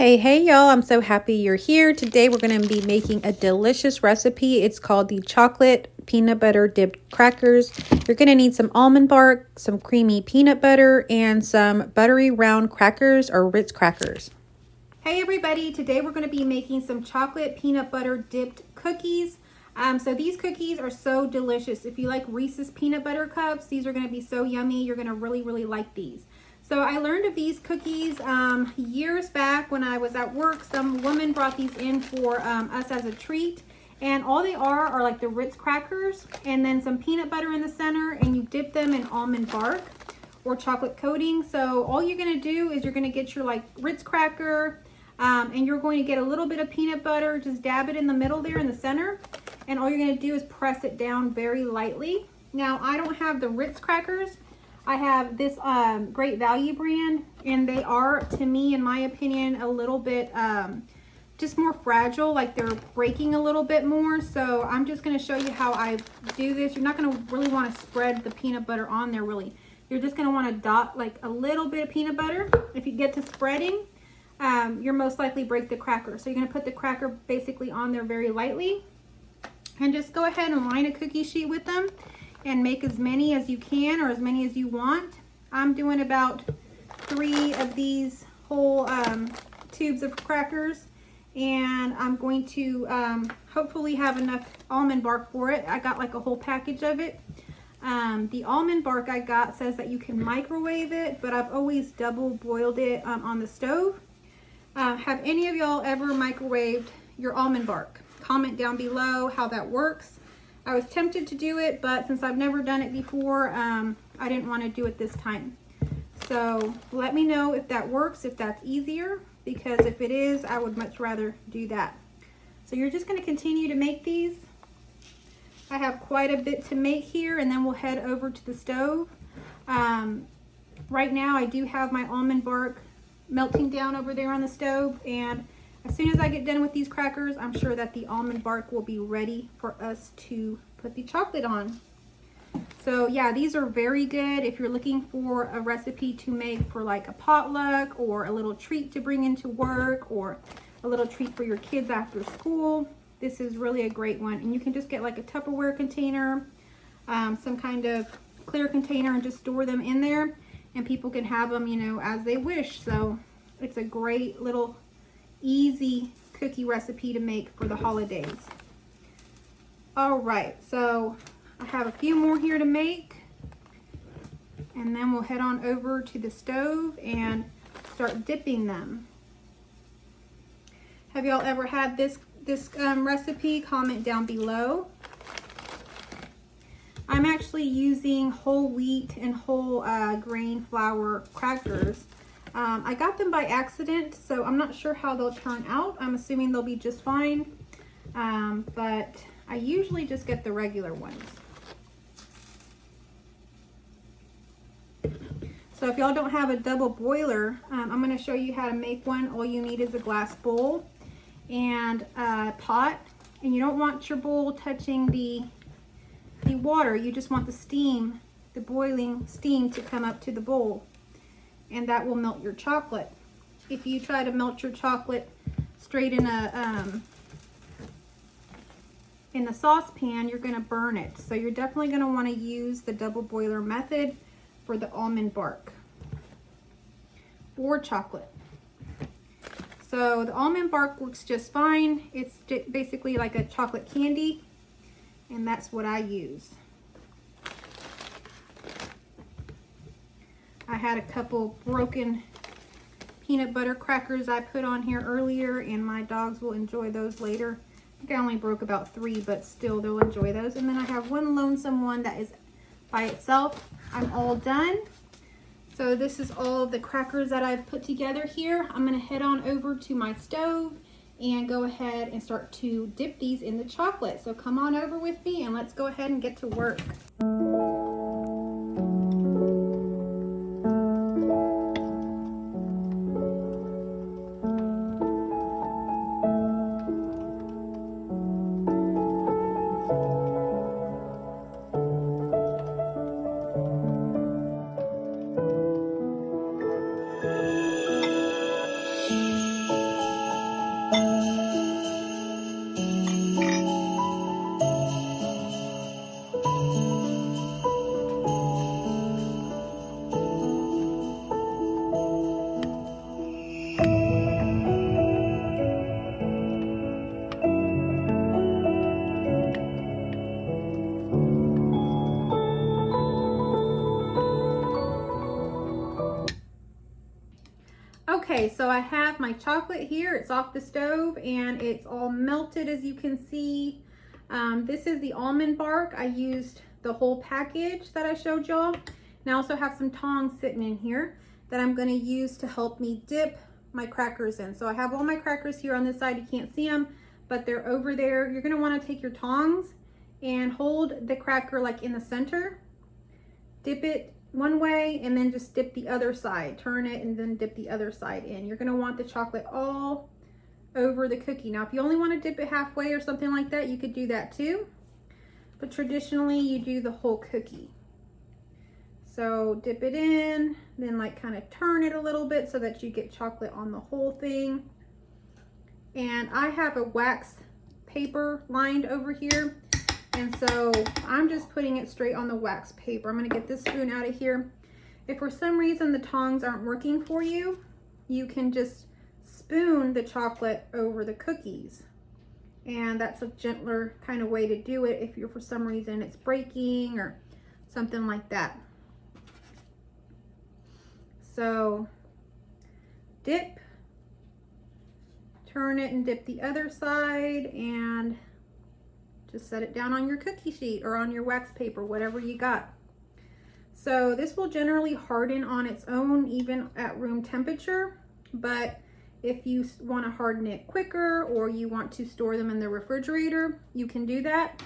Hey y'all, I'm so happy you're here. Today we're going to be making a delicious recipe. It's called the chocolate peanut butter dipped crackers. You're going to need some almond bark, some creamy peanut butter, and some buttery round crackers or Ritz crackers. Hey everybody, today we're going to be making some chocolate peanut butter dipped cookies. So these cookies are so delicious. If you like Reese's peanut butter cups, these are going to be so yummy. You're going to really like these. So I learned of these cookies years back when I was at work. Some woman brought these in for us as a treat. And all they are like the Ritz crackers and then some peanut butter in the center, and you dip them in almond bark or chocolate coating. So all you're going to do is you're going to get your like Ritz cracker and you're going to get a little bit of peanut butter, just dab it in the middle there in the center. And all you're going to do is press it down very lightly. Now I don't have the Ritz crackers. I have this Great Value brand, and they are, to me, in my opinion, a little bit just more fragile, like they're breaking a little bit more. So I'm just going to show you how I do this. You're not going to really want to spread the peanut butter on there, really. You're just going to want to dot like a little bit of peanut butter. If you get to spreading, you're most likely break the cracker. So you're going to put the cracker basically on there very lightly, and just go ahead and line a cookie sheet with them. And make as many as you can or as many as you want. I'm doing about 3 of these whole tubes of crackers, and I'm going to hopefully have enough almond bark for it. I got like a whole package of it. The almond bark I got says that you can microwave it, but I've always double boiled it on the stove. Have any of y'all ever microwaved your almond bark? Comment down below how that works. I was tempted to do it, but since I've never done it before, I didn't want to do it this time. So let me know if that works, if that's easier, because if it is, I would much rather do that. So you're just going to continue to make these. I have quite a bit to make here, and then we'll head over to the stove. Right now I do have my almond bark melting down over there on the stove, and as soon as I get done with these crackers, I'm sure that the almond bark will be ready for us to put the chocolate on. So yeah, these are very good if you're looking for a recipe to make for like a potluck or a little treat to bring into work or a little treat for your kids after school. This is really a great one. And you can just get like a Tupperware container, some kind of clear container, and just store them in there. And people can have them, you know, as they wish. So it's a great little easy cookie recipe to make for the holidays. All right, so I have a few more here to make, and then we'll head on over to the stove and start dipping them. Have y'all ever had this recipe? Comment down below. I'm actually using whole wheat and whole grain flour crackers. I got them by accident, so I'm not sure how they'll turn out. I'm assuming they'll be just fine, but I usually just get the regular ones. So if y'all don't have a double boiler, I'm going to show you how to make one. All you need is a glass bowl and a pot, and you don't want your bowl touching the water. You just want the steam, the boiling steam, to come up to the bowl, and that will melt your chocolate. If you try to melt your chocolate straight in a saucepan, you're going to burn it. So you're definitely going to want to use the double boiler method for the almond bark or chocolate. So the almond bark works just fine. It's basically like a chocolate candy, and that's what I use. I had a couple broken peanut butter crackers I put on here earlier, and my dogs will enjoy those later. I think I only broke about 3, but still they'll enjoy those. And then I have one lonesome one that is by itself. I'm all done. So this is all of the crackers that I've put together here. I'm going to head on over to my stove and go ahead and start to dip these in the chocolate. So come on over with me and let's go ahead and get to work. Okay, so I have my chocolate here. It's off the stove and it's all melted, as you can see. This is the almond bark. I used the whole package that I showed y'all. And I also have some tongs sitting in here that I'm going to use to help me dip my crackers in. So I have all my crackers here on this side. You can't see them, but they're over there. You're going to want to take your tongs and hold the cracker like in the center. Dip it one way and then just dip the other side. Turn it and then dip the other side in. You're going to want the chocolate all over the cookie. Now, if you only want to dip it halfway or something like that, you could do that too. But traditionally, you do the whole cookie. So dip it in, then like kind of turn it a little bit so that you get chocolate on the whole thing. And I have a wax paper lined over here. And so I'm just putting it straight on the wax paper. I'm going to get this spoon out of here. If for some reason the tongs aren't working for you, you can just spoon the chocolate over the cookies. And that's a gentler kind of way to do it if you're for some reason it's breaking or something like that. So dip, turn it and dip the other side, and just set it down on your cookie sheet or on your wax paper, whatever you got. So this will generally harden on its own even at room temperature, but if you want to harden it quicker or you want to store them in the refrigerator, you can do that.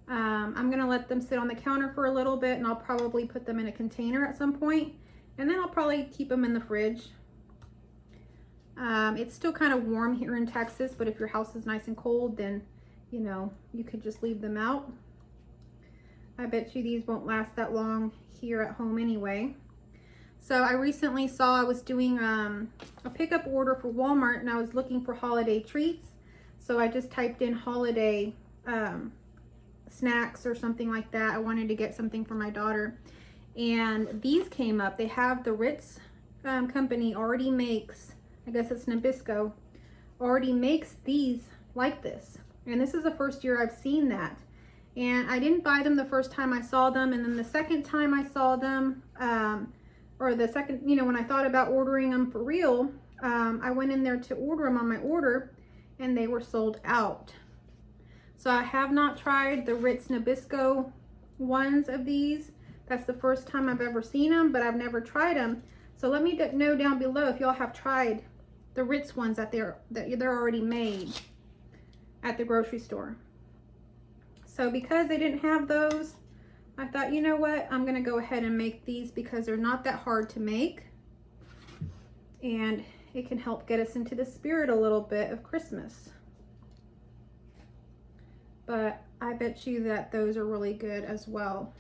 I'm going to let them sit on the counter for a little bit, and I'll probably put them in a container at some point, and then I'll probably keep them in the fridge. It's still kind of warm here in Texas, but if your house is nice and cold, then you know, you could just leave them out. I bet you these won't last that long here at home anyway. So I recently saw I was doing a pickup order for Walmart, and I was looking for holiday treats. So I just typed in holiday snacks or something like that. I wanted to get something for my daughter. And these came up. They have the Ritz company already makes, I guess it's Nabisco, already makes these like this. And this is the first year I've seen that. And I didn't buy them the first time I saw them. And then the second time I saw them, or the second, you know, when I thought about ordering them for real, I went in there to order them on my order and they were sold out. So I have not tried the Ritz Nabisco ones of these. That's the first time I've ever seen them, but I've never tried them. So let me know down below if y'all have tried the Ritz ones that they're already made at the grocery store. So because they didn't have those, I thought, you know what, I'm gonna go ahead and make these because they're not that hard to make, and it can help get us into the spirit a little bit of Christmas. But I bet you that those are really good as well.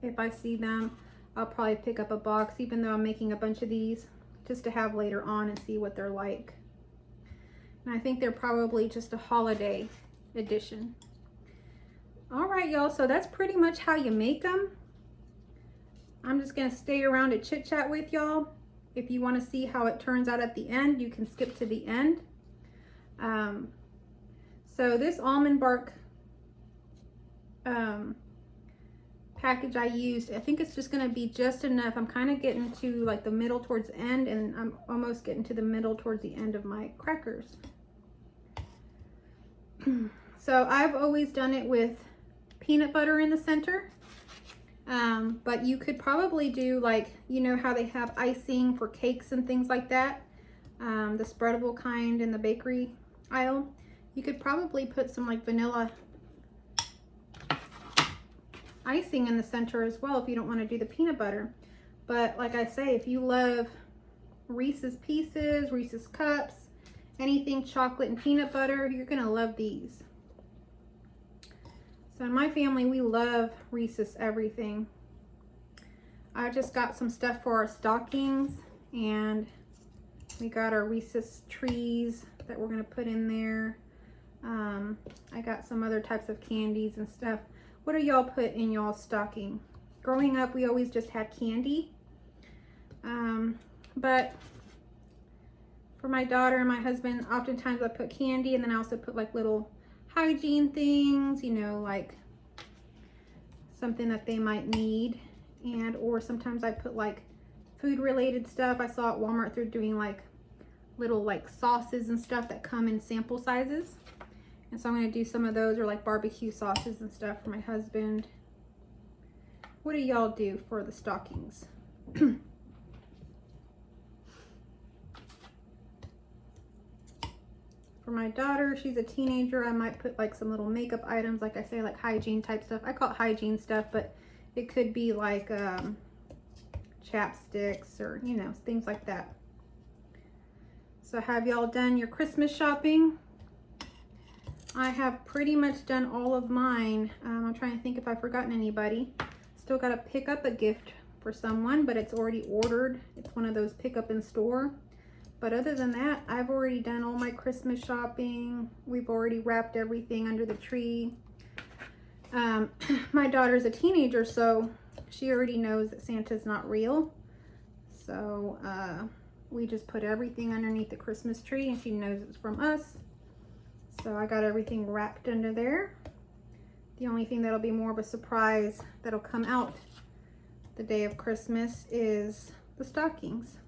If I see them, I'll probably pick up a box, even though I'm making a bunch of these, just to have later on and see what they're like. And I think they're probably just a holiday edition. All right, y'all, so that's pretty much how you make them. I'm just gonna stay around to chit chat with y'all. If you wanna see how it turns out at the end, you can skip to the end. So this almond bark package I used, I think it's just gonna be just enough. I'm kind of getting to like the middle towards the end, and I'm almost getting to the middle towards the end of my crackers. So I've always done it with peanut butter in the center, but you could probably do, like, you know how they have icing for cakes and things like that, the spreadable kind in the bakery aisle. You could probably put some like vanilla icing in the center as well if you don't want to do the peanut butter. But like I say, if you love Reese's Pieces, Reese's Cups, anything chocolate and peanut butter, you're gonna love these. So in my family, we love Reese's everything. I just got some stuff for our stockings, and we got our Reese's trees that we're gonna put in there. I got some other types of candies and stuff. What do y'all put in y'all's stocking? Growing up, we always just had candy. But For my daughter and my husband, oftentimes I put candy, and then I also put like little hygiene things, you know, like something that they might need. And or sometimes I put like food related stuff. I saw at Walmart they're doing like little like sauces and stuff that come in sample sizes. And so I'm going to do some of those, or like barbecue sauces and stuff for my husband. What do y'all do for the stockings? For my daughter, she's a teenager, I might put like some little makeup items, like I say, like hygiene type stuff. I call it hygiene stuff, but it could be like chapsticks or, you know, things like that. So have y'all done your Christmas shopping? I have pretty much done all of mine. I'm trying to think if I've forgotten anybody. Still got to pick up a gift for someone, but it's already ordered. It's one of those pick up in store. But other than that, I've already done all my Christmas shopping. We've already wrapped everything under the tree. My daughter's a teenager, so she already knows that Santa's not real. So we just put everything underneath the Christmas tree, and she knows it's from us. So I got everything wrapped under there. The only thing that'll be more of a surprise that'll come out the day of Christmas is the stockings.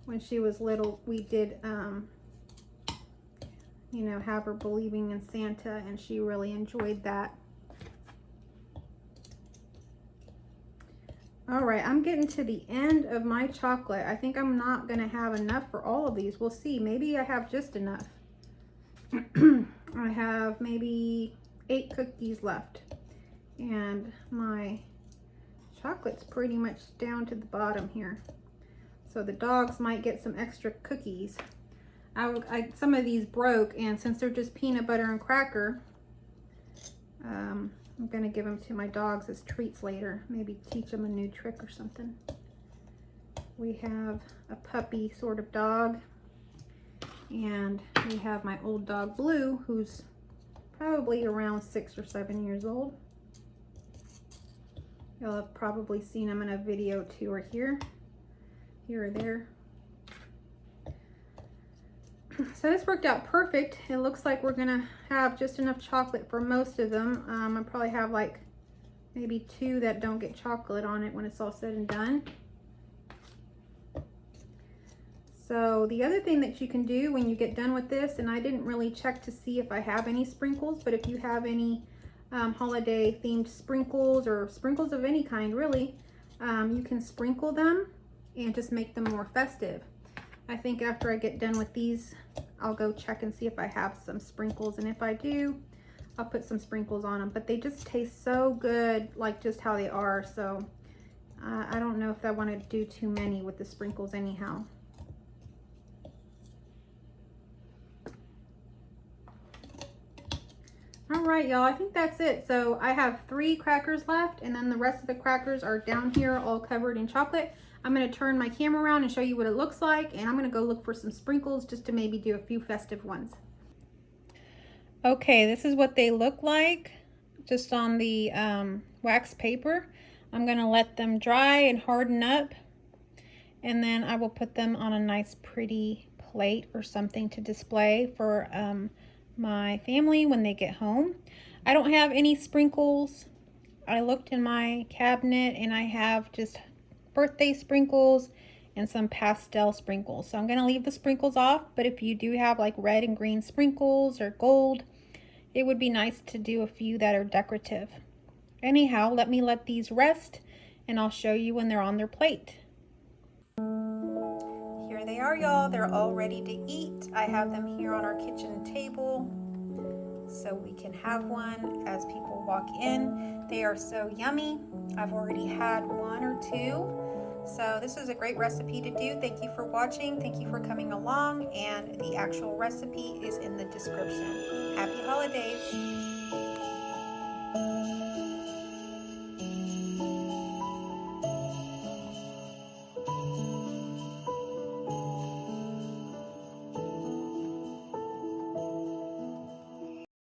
When she was little, we did, you know, have her believing in Santa, and she really enjoyed that. All right, I'm getting to the end of my chocolate. I think I'm not gonna have enough for all of these. We'll see, maybe I have just enough. I have maybe 8 cookies left, and my chocolate's pretty much down to the bottom here. So the dogs might get some extra cookies. Some of these broke, and since they're just peanut butter and cracker, I'm gonna give them to my dogs as treats later. Maybe teach them a new trick or something. We have a puppy sort of dog, and we have my old dog Blue, who's probably around 6 or 7 years old. You'll have probably seen him in a video too, or here or there. So this worked out perfect. It looks like we're gonna have just enough chocolate for most of them. I probably have like maybe 2 that don't get chocolate on it when it's all said and done. So the other thing that you can do when you get done with this, and I didn't really check to see if I have any sprinkles, but if you have any holiday themed sprinkles, or sprinkles of any kind really, you can sprinkle them and just make them more festive. I think after I get done with these, I'll go check and see if I have some sprinkles, and if I do, I'll put some sprinkles on them. But they just taste so good, like just how they are. So I don't know if I want to do too many with the sprinkles anyhow. All right, y'all, I think that's it. So I have 3 crackers left, and then the rest of the crackers are down here all covered in chocolate. I'm going to turn my camera around and show you what it looks like, and I'm going to go look for some sprinkles just to maybe do a few festive ones. Okay, this is what they look like just on the wax paper. I'm going to let them dry and harden up, and then I will put them on a nice pretty plate or something to display for my family when they get home. I don't have any sprinkles. I looked in my cabinet and I have just birthday sprinkles and some pastel sprinkles. So I'm going to leave the sprinkles off, but if you do have like red and green sprinkles or gold, it would be nice to do a few that are decorative. Anyhow, let these rest, and I'll show you when they're on their plate. Here they are, y'all. They're all ready to eat. I have them here on our kitchen table so we can have one as people walk in. They are so yummy. I've already had 1 or 2. So this is a great recipe to do. Thank you for watching. Thank you for coming along. And the actual recipe is in the description. Happy holidays.